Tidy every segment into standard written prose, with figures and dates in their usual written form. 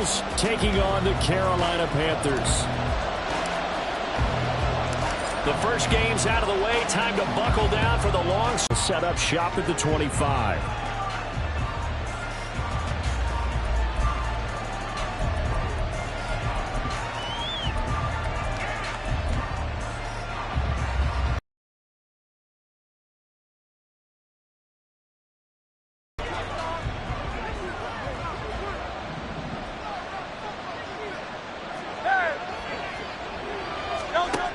Eagles taking on the Carolina Panthers. The first game's out of the way. Time to buckle down for the long set up shop at the 25.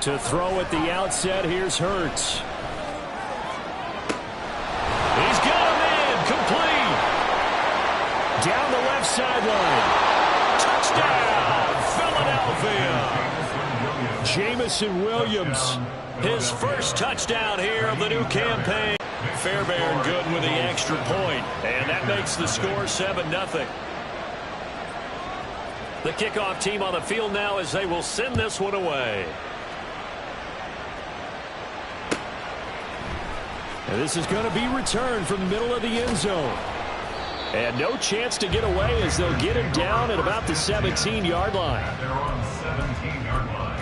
To throw at the outset, here's Hurts. He's got him in, complete. Down the left sideline. Touchdown, Philadelphia. Jamison Williams, his first touchdown here of the new campaign. Fairbairn good with the extra point, and that makes the score 7-0. The kickoff team on the field now as they will send this one away. And this is going to be returned from the middle of the end zone. And no chance to get away as they'll get him down at about the 17-yard line. They're on 17-yard line.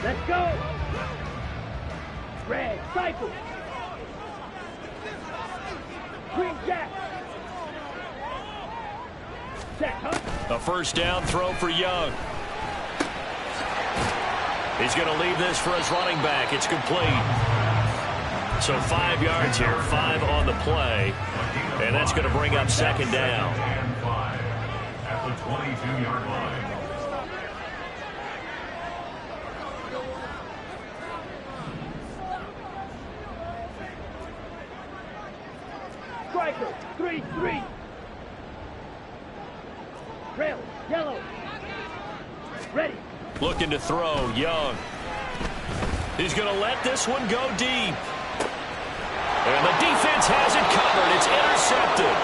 Let's go. Red, cycle. Green jack. A first down throw for Young. He's going to leave this for his running back. It's complete. So 5 yards here, 5 on the play. And that's going to bring up second down. At the 22-yard line. Striker, 3-3. Rail, yellow. Ready. Looking to throw, Young. He's going to let this one go deep. And the defense has it covered. It's intercepted.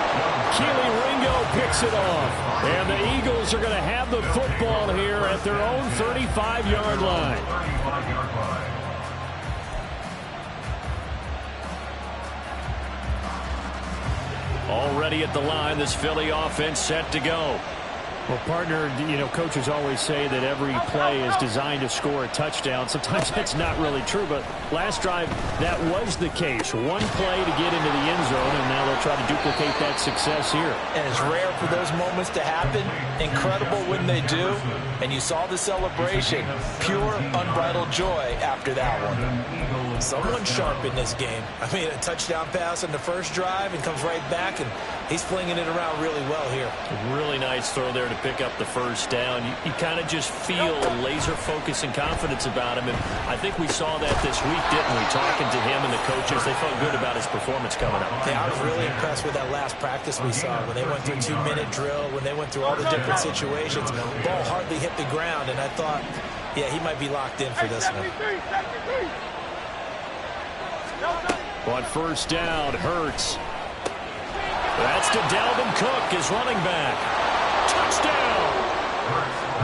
Keely Ringo picks it off. And the Eagles are going to have the football here at their own 35-yard line. Already at the line, this Philly offense set to go. Well, partner, you know, coaches always say that every play is designed to score a touchdown. Sometimes that's not really true, but last drive, that was the case. One play to get into the end zone, and now they'll try to duplicate that success here. And it's rare for those moments to happen. Incredible when they do. And you saw the celebration. Pure, unbridled joy after that one. Someone sharp in this game. I mean, a touchdown pass on the first drive and comes right back, and he's flinging it around really well here. A really nice throw there to pick up the first down. You kind of just feel a laser focus and confidence about him, and I think we saw that this week, didn't we? Talking to him and the coaches, they felt good about his performance coming up. Yeah, I was really impressed with that last practice we saw when they went through a 2-minute drill, when they went through all the different situations. Ball hardly hit the ground, and I thought, yeah, he might be locked in for this one. On first down, Hurts. That's to Dalvin Cook, his running back. Touchdown!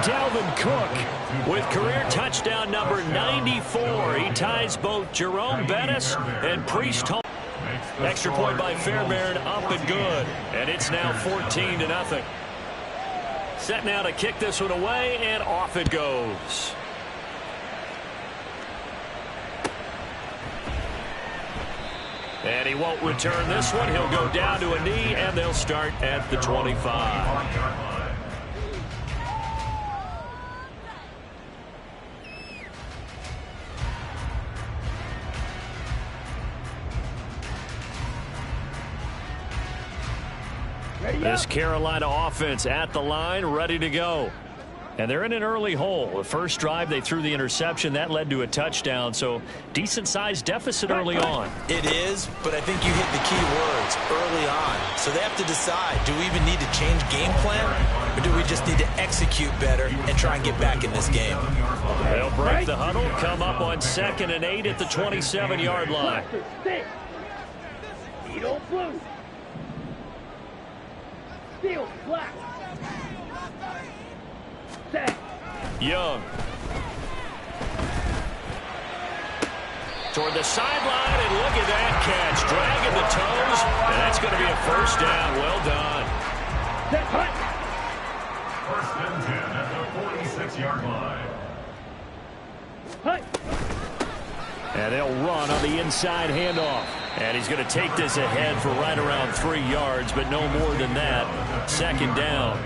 Dalvin Cook with career touchdown number 94. He ties both Jerome Bettis and Priest home. Extra point by Fairbairn, up and good. And it's now 14-0. Set now to kick this one away, and off it goes. And he won't return this one. He'll go down to a knee, and they'll start at the 25. This Carolina offense at the line, ready to go. And they're in an early hole. The first drive, they threw the interception. That led to a touchdown, so decent-sized deficit early on. It is, but I think you hit the key words, early on. So they have to decide, do we even need to change game plan, or do we just need to execute better and try and get back in this game? They'll break the huddle, come up on 2nd and 8 at the 27-yard line. Eagle blue. Steel black. Young. Toward the sideline, and look at that dragging the toes, and that's going to be a first down. Well done. Set, hut. First and 10 at the 46-yard line. Hut. And they'll run on the inside handoff. And he's going to take this ahead for right around 3 yards, but no more than that. Second down.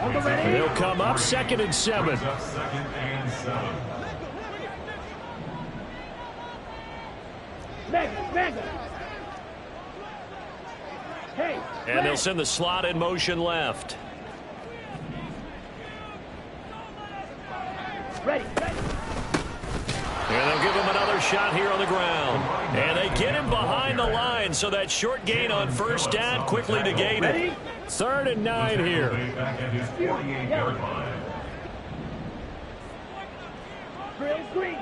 On the ready. They'll come up 2nd and 7. Second and 7. Mega. Hey. And they'll send the slot in motion left. Ready. And they'll give him another shot here on the ground. And they get him behind the line, so that short gain on first down quickly negated. Ready. 3rd and 9 here. Back at his 48-yard line. Drill green.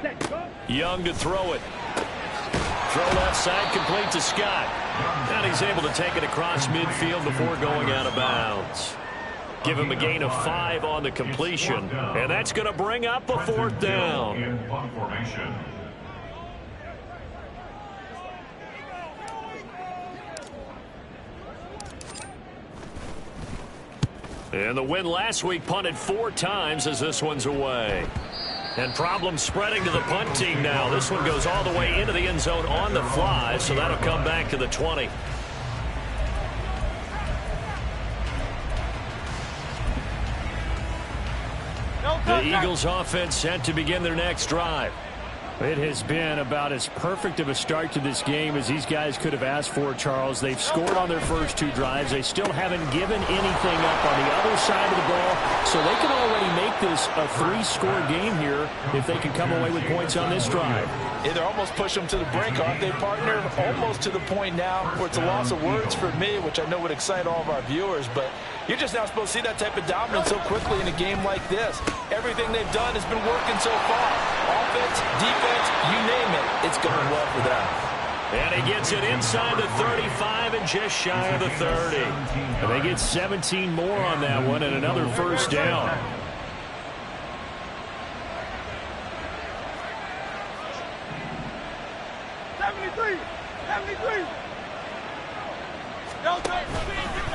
Set, go. Young to throw it. Throw left side, complete to Scott. And he's able to take it across midfield before going out of bounds. Give him a gain of 5 on the completion. And that's going to bring up a 4th down. In punt formation. And the win last week punted 4 times as this one's away. And problems spreading to the punt team now. This one goes all the way into the end zone on the fly, so that'll come back to the 20. The Eagles offense set to begin their next drive. It has been about as perfect of a start to this game as these guys could have asked for, Charles. They've scored on their first 2 drives. They still haven't given anything up on the other side of the ball, so they can already make this a 3-score game here if they can come away with points on this drive. Yeah, they're almost push them to the brink, aren't they, partner? Almost to the point now where it's a loss of words for me, which I know would excite all of our viewers, but you're just not supposed to see that type of dominance so quickly in a game like this. Everything they've done has been working so far. Offense, defense, you name it, it's going well for them. And he gets it inside the 35 and just shy of the 30. And they get 17 more on that one and another first down.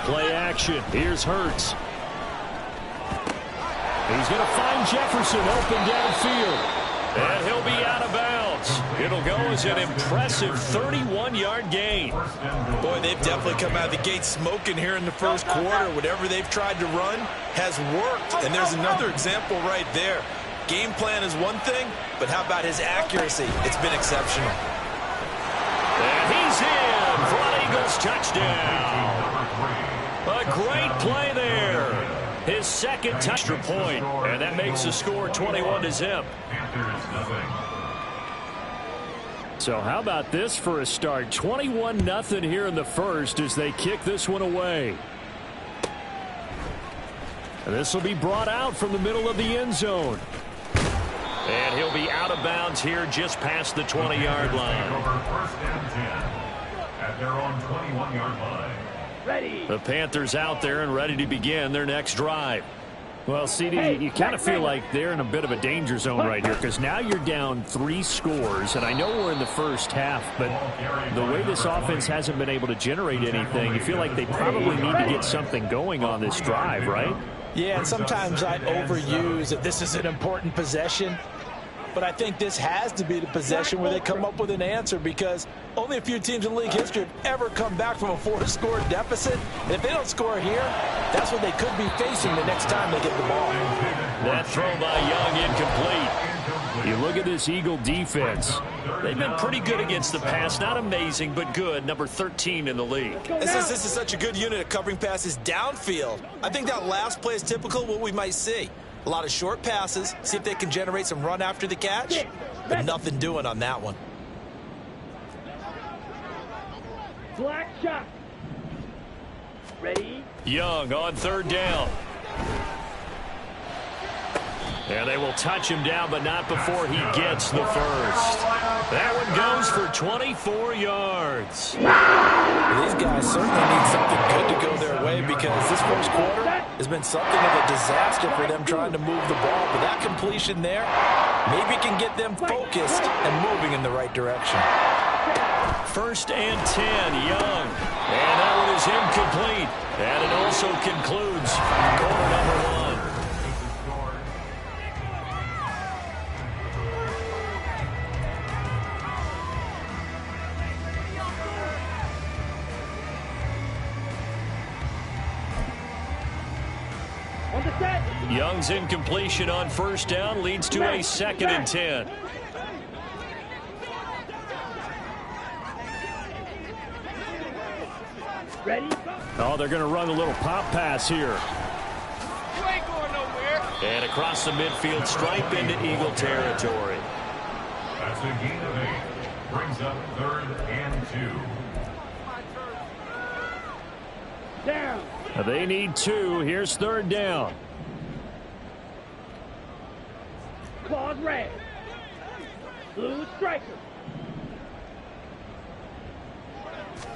Play action. Here's Hurts. He's going to find Jefferson open downfield. And he'll be out of bounds. It'll go as an impressive 31-yard gain. Boy, they've definitely come out of the gate smoking here in the first quarter. Whatever they've tried to run has worked. And there's another example right there. Game plan is one thing, but how about his accuracy? It's been exceptional. And he's in for an Eagles touchdown. A great play there. His second extra point, and that makes the score 21-0. So how about this for a start? 21-0 here in the first as they kick this one away. And this will be brought out from the middle of the end zone. And he'll be out of bounds here just past the 20-yard line. First and 10 at their own 21-yard line. Ready. The Panthers out there and ready to begin their next drive. Well, CD, you kind of feel like they're in a bit of a danger zone right here because now you're down 3 scores, and I know we're in the first half, but the way this offense hasn't been able to generate anything, you feel like they probably need to get something going on this drive, right? Yeah, and sometimes I overuse that this is an important possession. But I think this has to be the possession where they come up with an answer because only a few teams in league history have ever come back from a 4-score deficit. And if they don't score here, that's what they could be facing the next time they get the ball. That throw by Young incomplete. You look at this Eagle defense. They've been pretty good against the pass. Not amazing, but good. Number 13 in the league. This is such a good unit of covering passes downfield. I think that last play is typical of what we might see. A lot of short passes, see if they can generate some run after the catch, but nothing doing on that one. Black shot. Ready. Young on 3rd down. And they will touch him down, but not before he gets the first. That one goes for 24 yards. These guys certainly need something good to go their way because this first quarter has been something of a disaster for them trying to move the ball. But that completion there, Maybe it can get them focused and moving in the right direction. 1st and 10, Young. And that one is incomplete. And it also concludes quarter number 1. On the set. Young's incompletion on 1st down leads to a 2nd and 10. Ready? Oh, they're going to run a little pop pass here. You ain't going nowhere. And across the midfield stripe into Eagle territory. That's a gain of 8. Brings up 3rd and 2. Down. They need 2. Here's 3rd down. Claws red. Blue striker.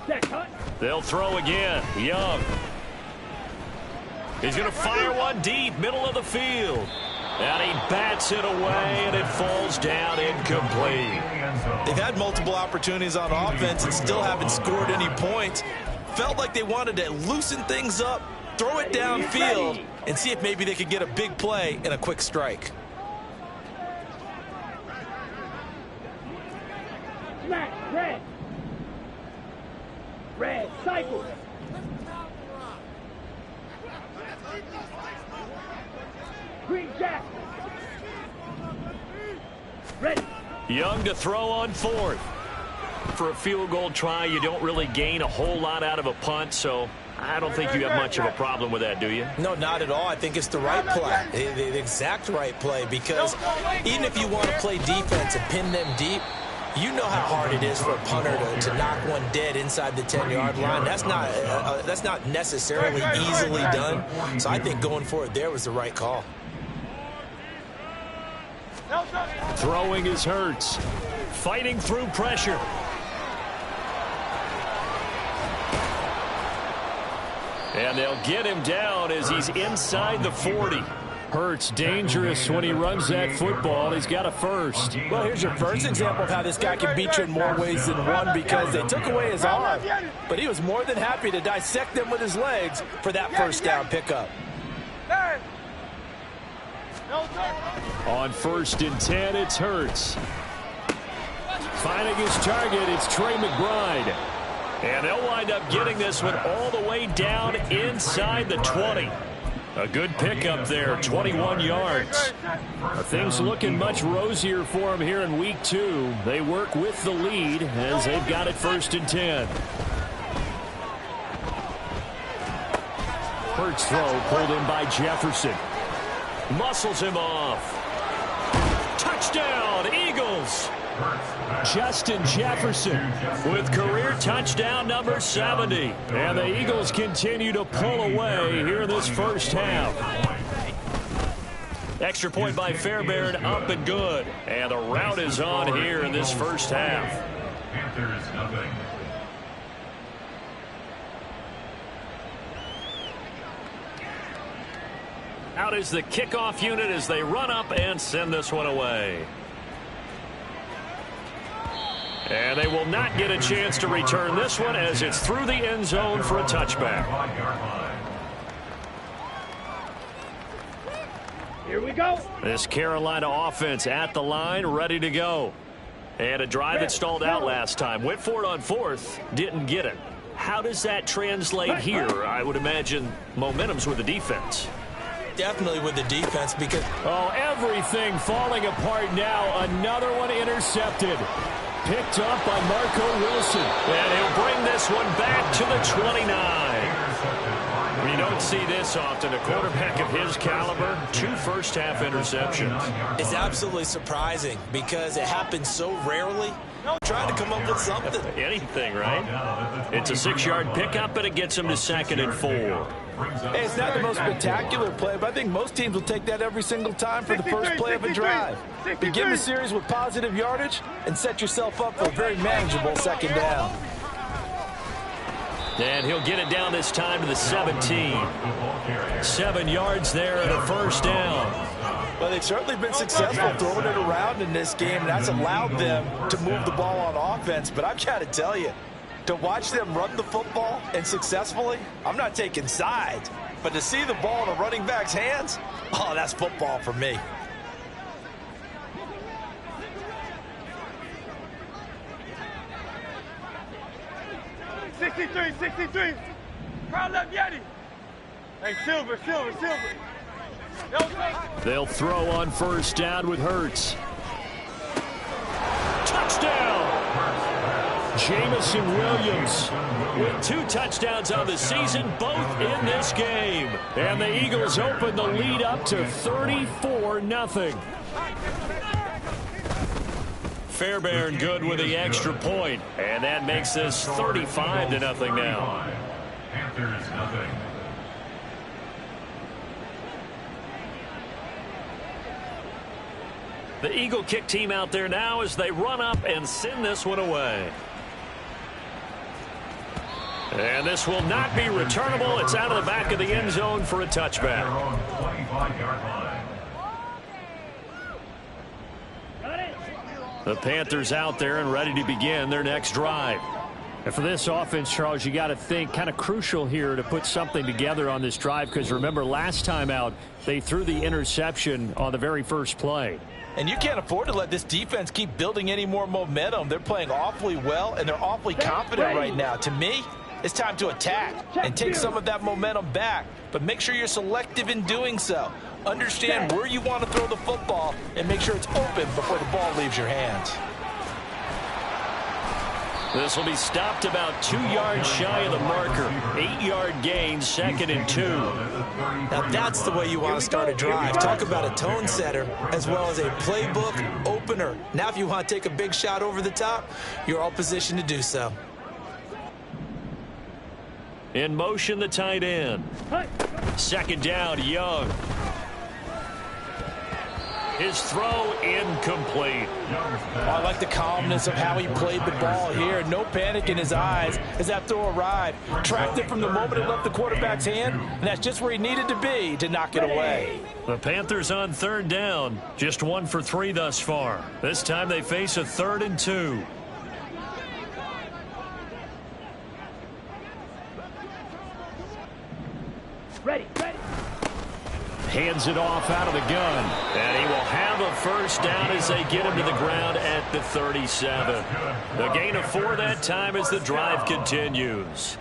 Set cut. They'll throw again. Young. He's going to fire one deep, middle of the field. And he bats it away, and it falls down incomplete. They've had multiple opportunities on offense and still haven't scored any points. Felt like they wanted to loosen things up, throw it downfield, and see if maybe they could get a big play and a quick strike. Smack. Red. Red. Cycle. Green jack. Ready. Young to throw on 4th. For a field goal try, you don't really gain a whole lot out of a punt, so I don't think you have much of a problem with that, do you? No, not at all. I think it's the right play, the exact right play, because even if you want to play defense and pin them deep, you know how hard it is for a punter to knock one dead inside the 10-yard line. That's not necessarily easily done. So I think going for it there was the right call. Throwing is Hurts. Fighting through pressure. And they'll get him down as he's inside the 40. Hurts dangerous when he runs that football. He's got a 1st. Well, here's your first example of how this guy can beat you in more ways than one, because they took away his arm, but he was more than happy to dissect them with his legs for that 1st down pickup. On 1st and 10, it's Hurts. Finding his target, it's Trey McBride. And they'll wind up getting this one all the way down inside the 20. A good pickup there, 21 yards. Things looking much rosier for him here in week 2. They work with the lead as they've got it 1st and 10. Hurts throw pulled in by Jefferson. Muscles him off. Touchdown, Eagles. Justin Jefferson With career touchdown number 70. and the Eagles continue to pull away here in this 1st half. Extra point by Fairbairn, up and good. And the route is on here in this 1st half. Panthers nothing. Out is the kickoff unit as they run up and send this one away. And they will not get a chance to return this one as it's through the end zone for a touchback. Here we go. This Carolina offense at the line, ready to go. And a drive that stalled out last time. Went for it on 4th, didn't get it. How does that translate here? I would imagine momentum's with the defense. Definitely with the defense, because everything falling apart now. Another one intercepted. Picked up by Marco Wilson. And he'll bring this one back to the 29. You don't see this often. A quarterback of his caliber, 2 first-half interceptions. it's absolutely surprising because it happens so rarely. Trying to come up with something. Anything, right? It's a 6-yard pickup, but it gets him to 2nd and 4. Hey, it's not the most spectacular play, but I think most teams will take that every single time for the first play of a drive. Begin the series with positive yardage and set yourself up for a very manageable 2nd down. And he'll get it down this time to the 17. 7 yards there and a 1st down. Well, they've certainly been successful throwing it around ground in this game, and that's allowed them to move the ball on offense. But I've got to tell you, to watch them run the football and successfully, I'm not taking sides, but to see the ball in a running back's hands, oh, that's football for me. '63. Crowd left Yeti. Hey, Silver. They'll throw on first down with Hurts. Touchdown! Jamison Williams with 2 touchdowns on the season, both in this game. And the Eagles open the lead up to 34-0. Fairbairn good with the extra point, and that makes this 35-0 now. Panthers nothing. The Eagle kick team out there now as they run up and send this one away. And this will not be returnable. It's out of the back of the end zone for a touchback. On 25-yard line. The Panthers out there and ready to begin their next drive. And for this offense, Charles, you got to think kind of crucial here to put something together on this drive, because remember last time out they threw the interception on the very first play. And you can't afford to let this defense keep building any more momentum. They're playing awfully well, and they're awfully confident right now. To me, it's time to attack and take some of that momentum back, but make sure you're selective in doing so. Understand where you want to throw the football and make sure it's open before the ball leaves your hands. This will be stopped about 2 yards shy of the marker. 8-yard gain, 2nd and 2. Now that's the way you want to start a drive. Talk about a tone setter as well as a playbook opener. Now if you want to take a big shot over the top, you're all positioned to do so. In motion, the tight end. 2nd down, Young. His throw incomplete. I like the calmness of how he played the ball here. No panic in his eyes as that throw arrived. Tracked it from the moment it left the quarterback's hand, and that's just where he needed to be to knock it away. The Panthers on 3rd down. Just 1 for 3 thus far. This time they face a 3rd and 2. Ready. Hands it off out of the gun. And he will have a first down as they get him to the ground at the 37. The gain of 4 that time as the drive continues.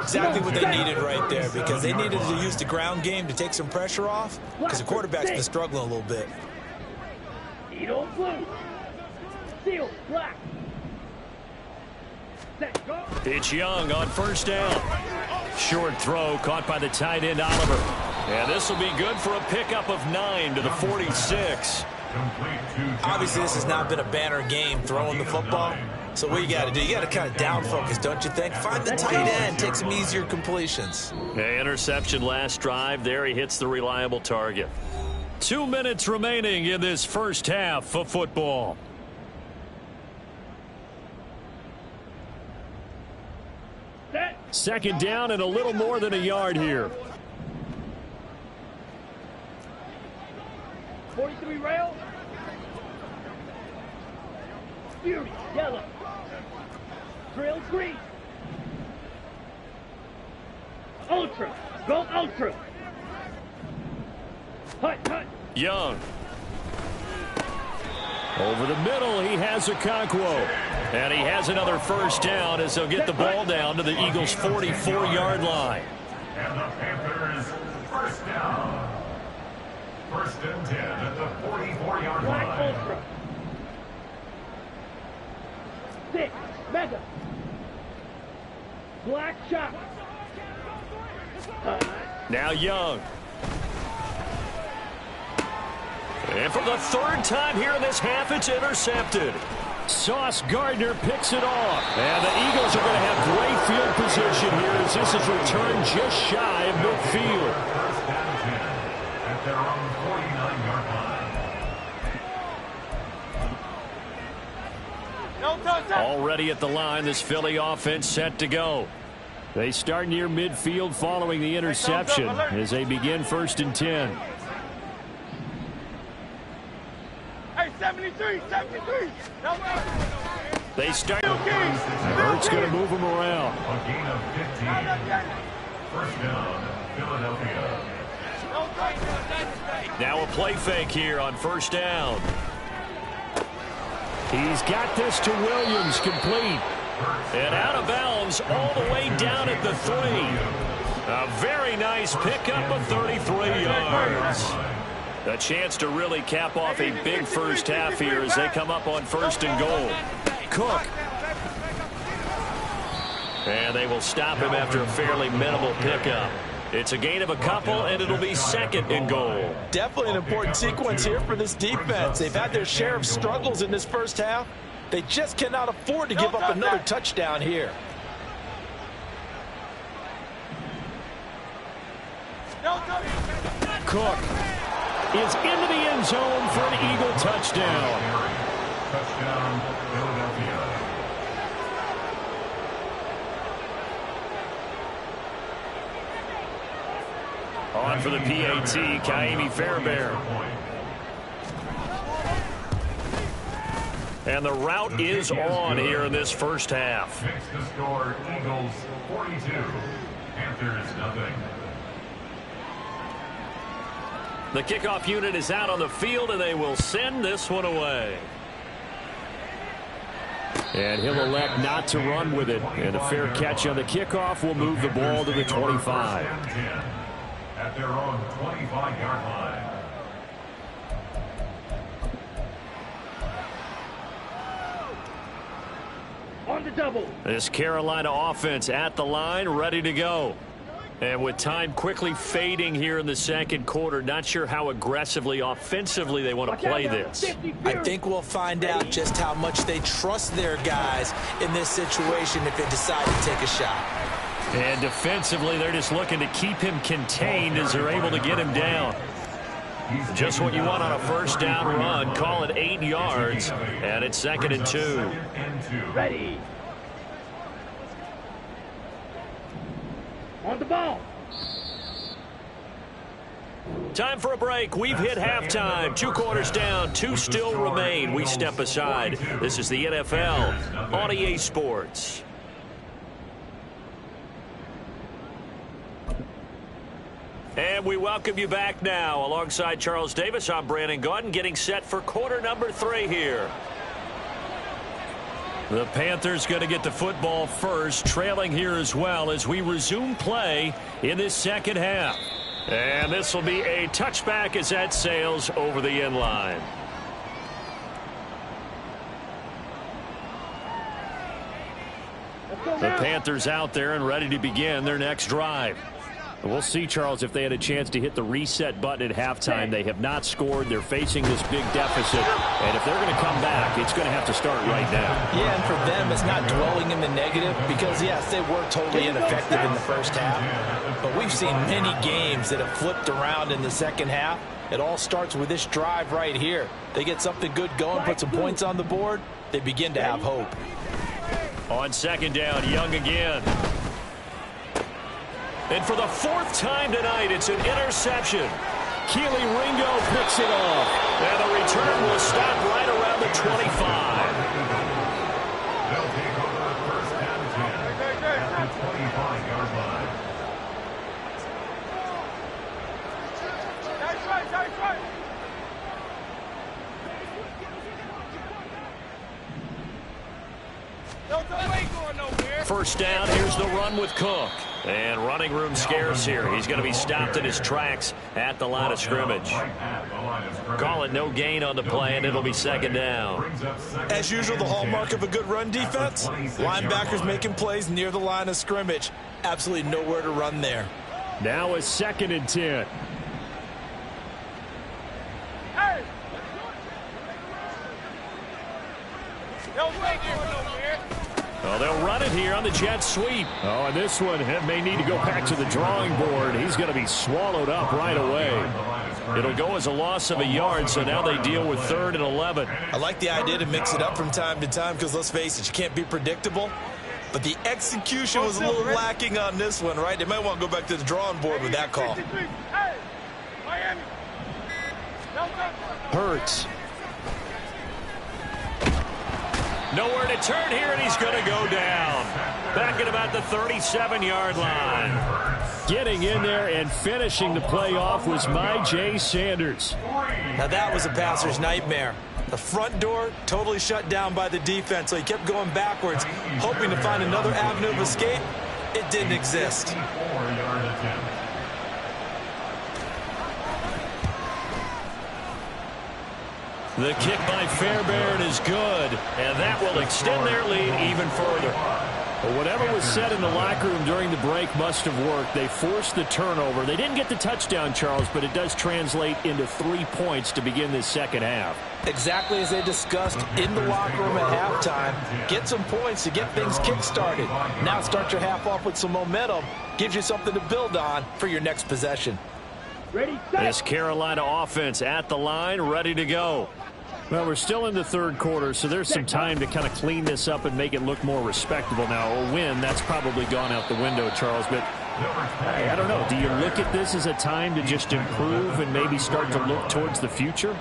Exactly what they needed right there, because they needed to use the ground game to take some pressure off, because the quarterback's been struggling a little bit. Eagle blue. Steel black. Set, go. It's Young on first down. Short throw caught by the tight end Oliver. And this will be good for a pickup of 9 to the 46. Obviously, this has not been a banner game throwing the football. So what you got to do, you got to kind of down focus, don't you think? Find the tight end, take some easier completions. Interception last drive. There he hits the reliable target. 2 minutes remaining in this first half of football. Second down and a little more than a yard here. 43 rail. Fury, yellow. Drill green. Ultra, go ultra. Hut. Young. Over the middle, he has Okonkwo. And he has another first down as they'll get the ball down to the Eagles' 44-yard line. And the Panthers first down. 1st and 10 at the 44-yard Black line. ultra. 6, mega. Black shot. Now Young. And for the 3rd time here in this half, it's intercepted. Sauce Gardner picks it off. And the Eagles are going to have great field position here as this is returned just shy of midfield. 1st and 10 at their own 49-yard line. Already at the line, this Philly offense set to go. They start near midfield following the interception as they begin 1st and 10. Hey, 73, 73. They start. Hurts going to move him around. A gain of 15. First down, Philadelphia. Now a play fake here on first down. He's got this to Williams, complete. And out of bounds all the way down at the 3. A very nice pickup of 33 yards. A chance to really cap off a big first half here as they come up on first and goal. Cook. And they will stop him after a fairly minimal pickup. It's a gain of a couple, and it'll be second and goal. Definitely an important sequence here for this defense. They've had their share of struggles in this first half. They just cannot afford to give up another touchdown here. Cook is into the end zone for an Eagle touchdown. Touchdown, Philadelphia. On for the PAT, Kaimi Fairbairn. And the route is on here in this first half. Makes the score Eagles 42, Panthers nothing. The kickoff unit is out on the field, and they will send this one away. And he'll elect not to run with it. And a fair catch on the kickoff will move the ball to the 25. At their own 25-yard line. On the double. This Carolina offense at the line, ready to go. And with time quickly fading here in the second quarter, not sure how aggressively, offensively they want to play this. I think we'll find out just how much they trust their guys in this situation if they decide to take a shot. And defensively, they're just looking to keep him contained as they're able to get him down. Just what you want on a first down run. Call it 8 yards, and it's second and 2. Ready. On the ball. Time for a break. We've hit halftime. 2 quarters down, 2 still remain. We step aside. This is the NFL on EA Sports. And we welcome you back now. Alongside Charles Davis, I'm Brandon Gaudin, getting set for quarter number 3 here. The Panthers going to get the football first, trailing here as well as we resume play in this second half. And this will be a touchback as that sails over the end line. The Panthers out there and ready to begin their next drive. We'll see, Charles, if they had a chance to hit the reset button at halftime. They have not scored. They're facing this big deficit. And if they're going to come back, it's going to have to start right now. Yeah, and for them, it's not dwelling in the negative because, yes, they were totally ineffective in the first half. But we've seen many games that have flipped around in the second half. It all starts with this drive right here. They get something good going, put some points on the board, they begin to have hope. On second down, Young again. And for the 4th time tonight, it's an interception. Keely Ringo picks it off. And the return will stop right around the 25. They'll take over first and 10 at the 25-yard line. That's right, that's right. Don't ain't going nowhere. First down, here's the run with Cook. And running room scarce here. He's going to be stopped in his tracks at the line of scrimmage. Call it no gain on the play, and it'll be second down. As usual, the hallmark of a good run defense, linebackers making plays near the line of scrimmage. Absolutely nowhere to run there. Now a 2nd and 10. Hey! Don't ain't going nowhere. Well, they'll run it here on the jet sweep. Oh, and this one may need to go back to the drawing board. He's going to be swallowed up right away. It'll go as a loss of a yard, so now they deal with 3rd and 11. I like the idea to mix it up from time to time because, let's face it, you can't be predictable. But the execution was a little lacking on this one, right? They might want to go back to the drawing board with that call. Hey! Miami! Hurts. Nowhere to turn here, and he's going to go down. Back at about the 37-yard line. Getting in there and finishing the play off was Jay Sanders. Now that was a passer's nightmare. The front door totally shut down by the defense, so he kept going backwards, hoping to find another avenue of escape. It didn't exist. The kick by Fairbairn is good, and that will extend their lead even further. Well, whatever was said in the locker room during the break must have worked. They forced the turnover. They didn't get the touchdown, Charles, but it does translate into 3 points to begin this second half. Exactly as they discussed in the locker room at halftime. Get some points to get things kick-started. Now start your half off with some momentum. Gives you something to build on for your next possession. This Carolina offense at the line, ready to go. Well, we're still in the third quarter, so there's some time to kind of clean this up and make it look more respectable. Now, a win, that's probably gone out the window, Charles, but I don't know. Do you look at this as a time to just improve and maybe start to look towards the future?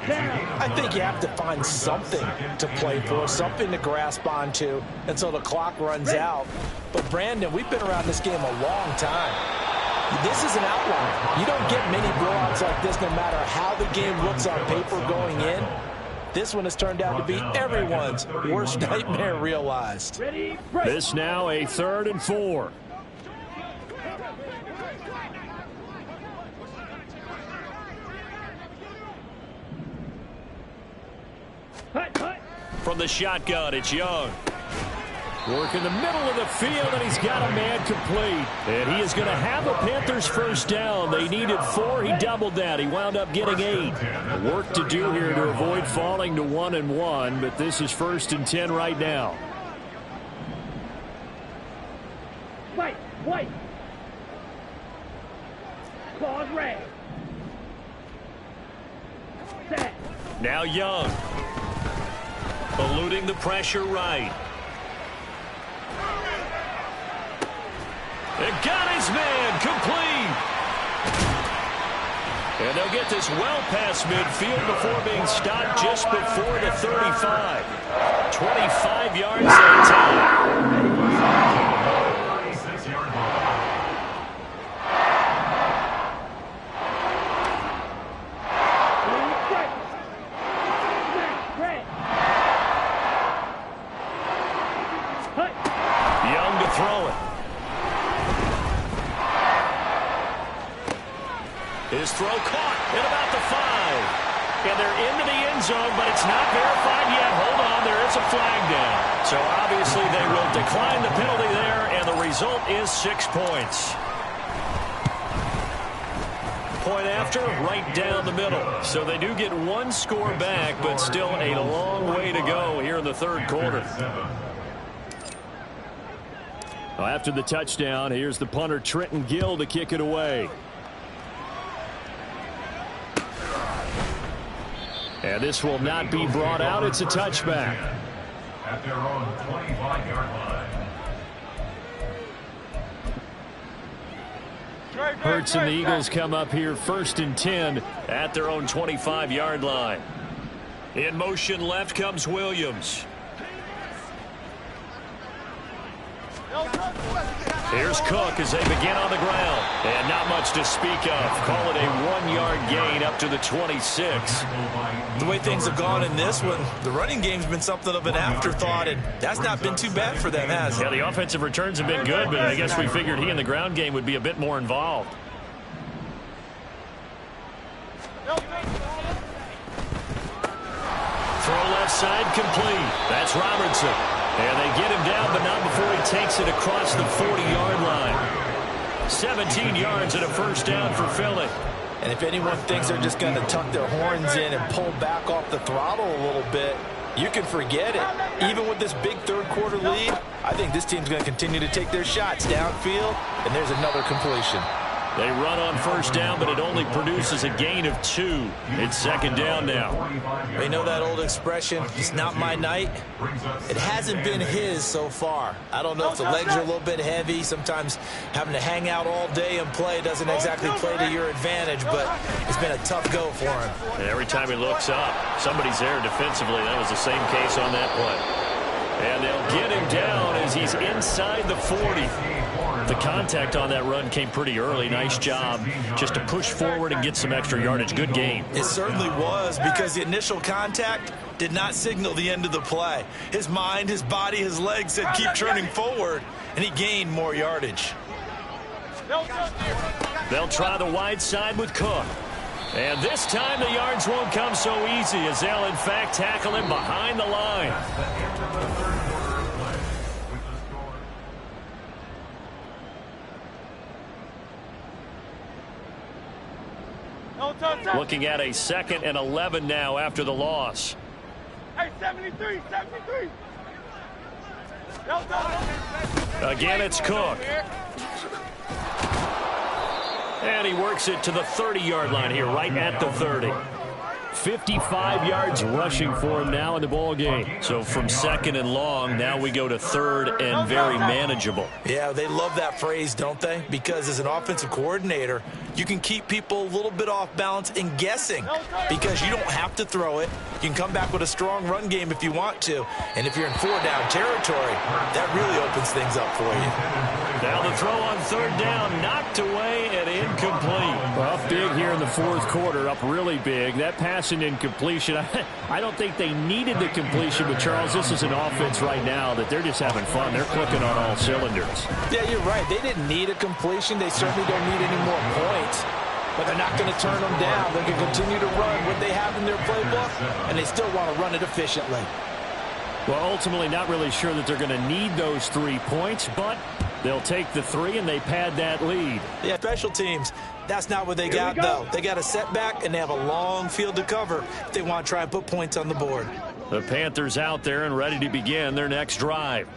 I think you have to find something to play for, something to grasp onto until the clock runs out. But, Brandon, we've been around this game a long time. This is an outlier. You don't get many blowouts like this no matter how the game looks on paper going in. This one has turned out to be everyone's worst nightmare realized. This now a 3rd and 4. From the shotgun, it's Young. Work in the middle of the field, and he's got a man complete. And he is going to have a Panthers first down. They needed 4. He doubled that. He wound up getting 8. Work to do here to avoid falling to 1-1, but this is 1st and 10 right now. White. Claws red. Set. Now Young. Eluding the pressure right. They got his man complete. And they'll get this well past midfield before being stopped just before the 35. 25 yards at time. Young to throw it. His throw caught at about the 5. And they're into the end zone, but it's not verified yet. Hold on, there is a flag down. So obviously they will decline the penalty there, and the result is 6 points. Point after, right down the middle. So they do get 1 score back, but still a long way to go here in the third quarter. Well, after the touchdown, here's the punter, Trenton Gill, to kick it away. And this will not be brought out. It's a touchback. At their own 25-yard line. Hurts and the Eagles come up here 1st and 10 at their own 25-yard line. In motion left comes Williams. Here's Cook as they begin on the ground. And not much to speak of. Call it a 1-yard gain up to the 26. The way things have gone in this one, the running game's been something of an afterthought, and that's not been too bad for them, has it? Yeah, the offensive returns have been good, but I guess we figured he in the ground game would be a bit more involved. Throw left side complete. That's Robertson. And they get him down, but not before he takes it across the 40-yard line. 17 yards and a first down for Philly. And if anyone thinks they're just going to tuck their horns in and pull back off the throttle a little bit, you can forget it. Even with this big third quarter lead, I think this team's going to continue to take their shots downfield, and there's another completion. They run on first down, but it only produces a gain of 2. It's second down now. They know that old expression, it's not my night. It hasn't been his so far. I don't know if the legs are a little bit heavy. Sometimes having to hang out all day and play doesn't exactly play to your advantage, but it's been a tough go for him. And every time he looks up, somebody's there defensively. That was the same case on that play. And they'll get him down as he's inside the 40. The contact on that run came pretty early. Nice job just to push forward and get some extra yardage. Good gain. It certainly was, because the initial contact did not signal the end of the play. His mind, his body, his legs said keep turning forward, and he gained more yardage. They'll try the wide side with Cook. And this time the yards won't come so easy as they'll, in fact, tackle him behind the line. Looking at a 2nd and 11 now after the loss. Hey, 73, 73. Again, it's Cook. And he works it to the 30-yard line here, right at the 30. 55 yards rushing for him now in the ball game. So from 2nd and long, now we go to 3rd and very manageable. Yeah, they love that phrase, don't they? Because as an offensive coordinator, you can keep people a little bit off balance and guessing, because you don't have to throw it. You can come back with a strong run game if you want to. And if you're in 4-down territory, that really opens things up for you. Now the throw on 3rd down, knocked away and incomplete. Well, up big here in the 4th quarter, up really big. That pass and incompletion, I don't think they needed the completion, but Charles, this is an offense right now that they're just having fun. They're clicking on all cylinders. Yeah, you're right. They didn't need a completion. They certainly don't need any more points. But they're not going to turn them down. They can continue to run what they have in their playbook, and they still want to run it efficiently. Well, ultimately not really sure that they're going to need those 3 points, but they'll take the 3 and they pad that lead. Yeah, special teams, that's not what they got, though. They got a setback, and they have a long field to cover if they want to try and put points on the board. The Panthers out there and ready to begin their next drive.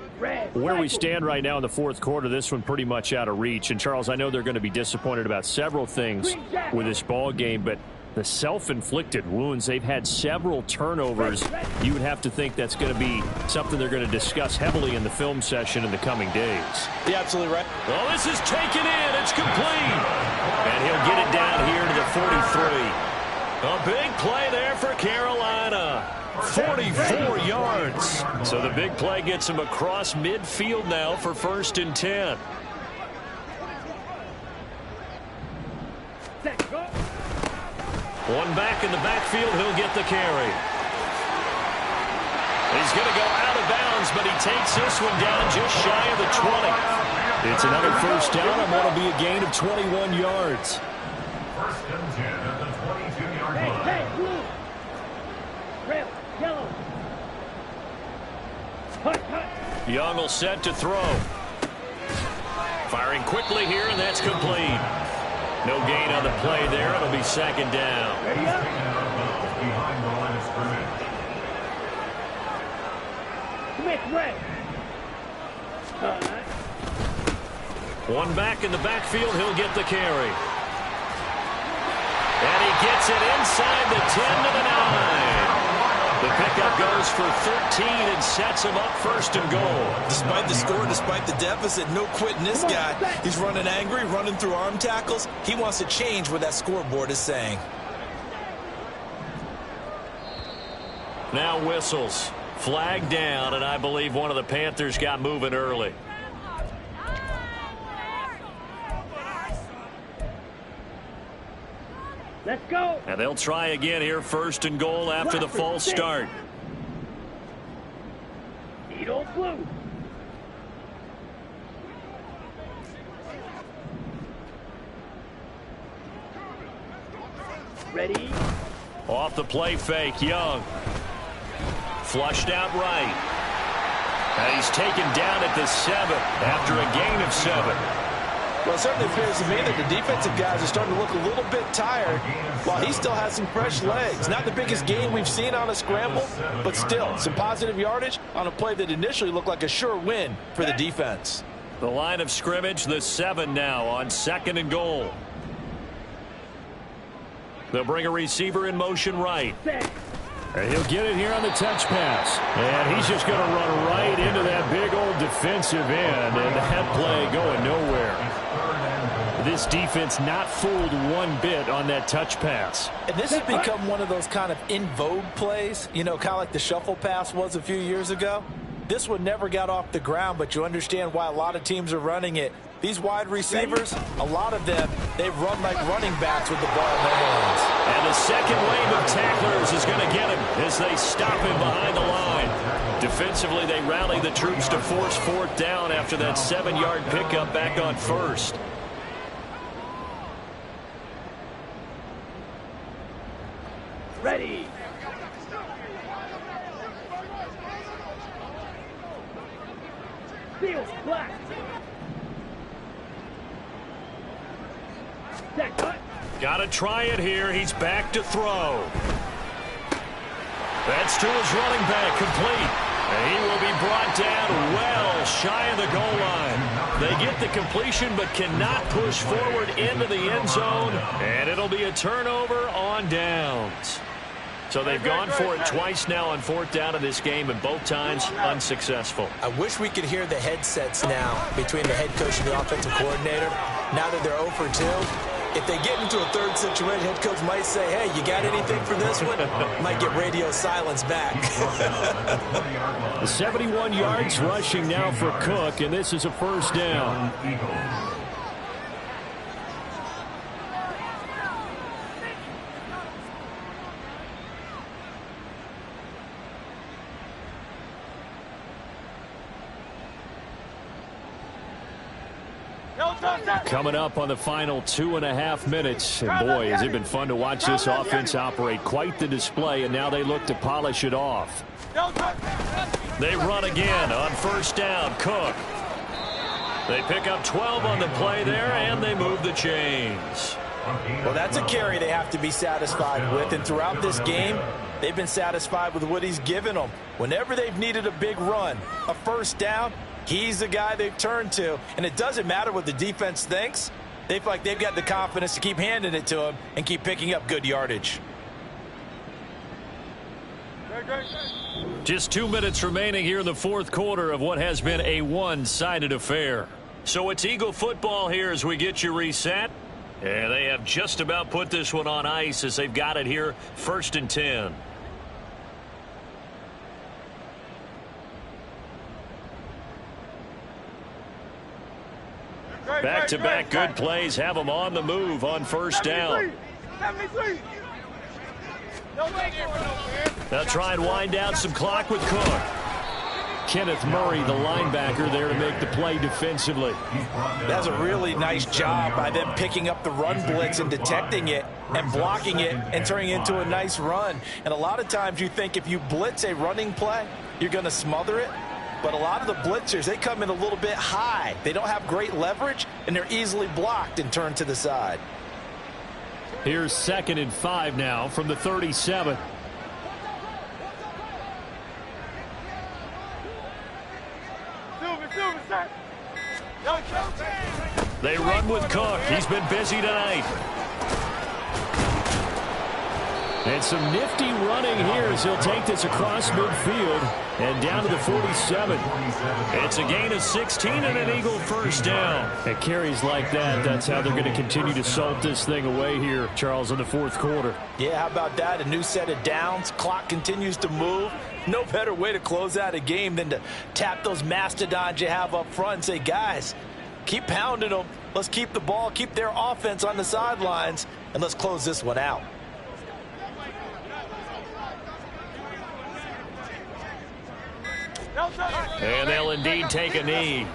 Where we stand right now in the 4th quarter, this one pretty much out of reach. And, Charles, I know they're going to be disappointed about several things with this ball game, but the self-inflicted wounds, they've had several turnovers. You would have to think that's going to be something they're going to discuss heavily in the film session in the coming days. You're absolutely right. Well, this is taken in. It's complete. And he'll get it down here to the 43. A big play there for Carolina. 44 yards. So the big play gets him across midfield now for 1st and 10. One back in the backfield, he'll get the carry. He's going to go out of bounds, but he takes this one down just shy of the 20. It's another 1st down, and that'll be a gain of 21 yards. 1st and 10 at the 22-yard line. Hey, blue. Red, yellow. Young will set to throw. Firing quickly here, and that's complete. No gain on the play there. It'll be 2nd down. Ready up. Behind the line of scrimmage. Come here, One back in the backfield. He'll get the carry. And he gets it inside the 10 to the 9. The pickup goes for 13 and sets him up 1st and goal. Despite the score, despite the deficit, no quitting this guy. He's running angry, running through arm tackles. He wants to change what that scoreboard is saying. Now whistles. Flag down, and I believe one of the Panthers got moving early. Let's go. And they'll try again here, 1st and goal after the false start. Need old blue. Ready? Off the play fake, Young. Flushed out right. And he's taken down at the 7 after a gain of 7. Well, it certainly appears to me that the defensive guys are starting to look a little bit tired while he still has some fresh legs. Not the biggest gain we've seen on a scramble, but still some positive yardage on a play that initially looked like a sure win for the defense. The line of scrimmage, the 7 now on 2nd and goal. They'll bring a receiver in motion right. And he'll get it here on the touch pass. And he's just going to run right into that big old defensive end. And that play going nowhere. This defense not fooled one bit on that touch pass. And this has become one of those kind of in vogue plays, you know, kind of like the shuffle pass was a few years ago. This one never got off the ground, but you understand why a lot of teams are running it. These wide receivers, a lot of them, they run like running backs with the ball in their hands. And the second wave of tacklers is going to get him as they stop him behind the line. Defensively, they rally the troops to force fourth down after that 7-yard pickup back on first. Ready. Field black. Got to try it here. He's back to throw. That's to his running back, complete. And he will be brought down well shy of the goal line. They get the completion but cannot push forward into the end zone. And it'll be a turnover on downs. So they've gone for it twice now on fourth down in this game, and both times unsuccessful. I wish we could hear the headsets now between the head coach and the offensive coordinator. Now that they're 0 for 2, if they get into a third situation, head coach might say, hey, you got anything for this one? Might get radio silence back. 71 yards rushing now for Cook, and this is a first down. Coming up on the final 2.5 minutes. And boy, has it been fun to watch this offense operate. Quite the display, and now they look to polish it off. They run again on first down. Cook. They pick up 12 on the play there, and they move the chains. Well, that's a carry they have to be satisfied with. And throughout this game, they've been satisfied with what he's given them. Whenever they've needed a big run, a first down, he's the guy they've turned to. And it doesn't matter what the defense thinks. They feel like they've got the confidence to keep handing it to him and keep picking up good yardage. Just 2 minutes remaining here in the fourth quarter of what has been a one-sided affair. So it's Eagle football here as we get you reset. And they have just about put this one on ice as they've got it here, 1st and 10. Back-to-back good plays have them on the move on first down. They'll try and wind down some clock with Cook. Kenneth Murray, the linebacker, there to make the play defensively. That's a really nice job by them picking up the run blitz and detecting it and blocking it and turning it into a nice run. And a lot of times you think if you blitz a running play, you're going to smother it. But a lot of the blitzers, they come in a little bit high. They don't have great leverage, and they're easily blocked and turned to the side. Here's 2nd and 5 now from the 37. They run with Cook. He's been busy tonight. And some nifty running here as he'll take this across midfield and down to the 47. It's a gain of 16 and an Eagle first down. At carries like that, that's how they're going to continue to salt this thing away here, Charles, in the fourth quarter. Yeah, how about that? A new set of downs. Clock continues to move. No better way to close out a game than to tap those mastodons you have up front and say, guys, keep pounding them. Let's keep the ball, keep their offense on the sidelines, and let's close this one out. And they'll indeed take a knee.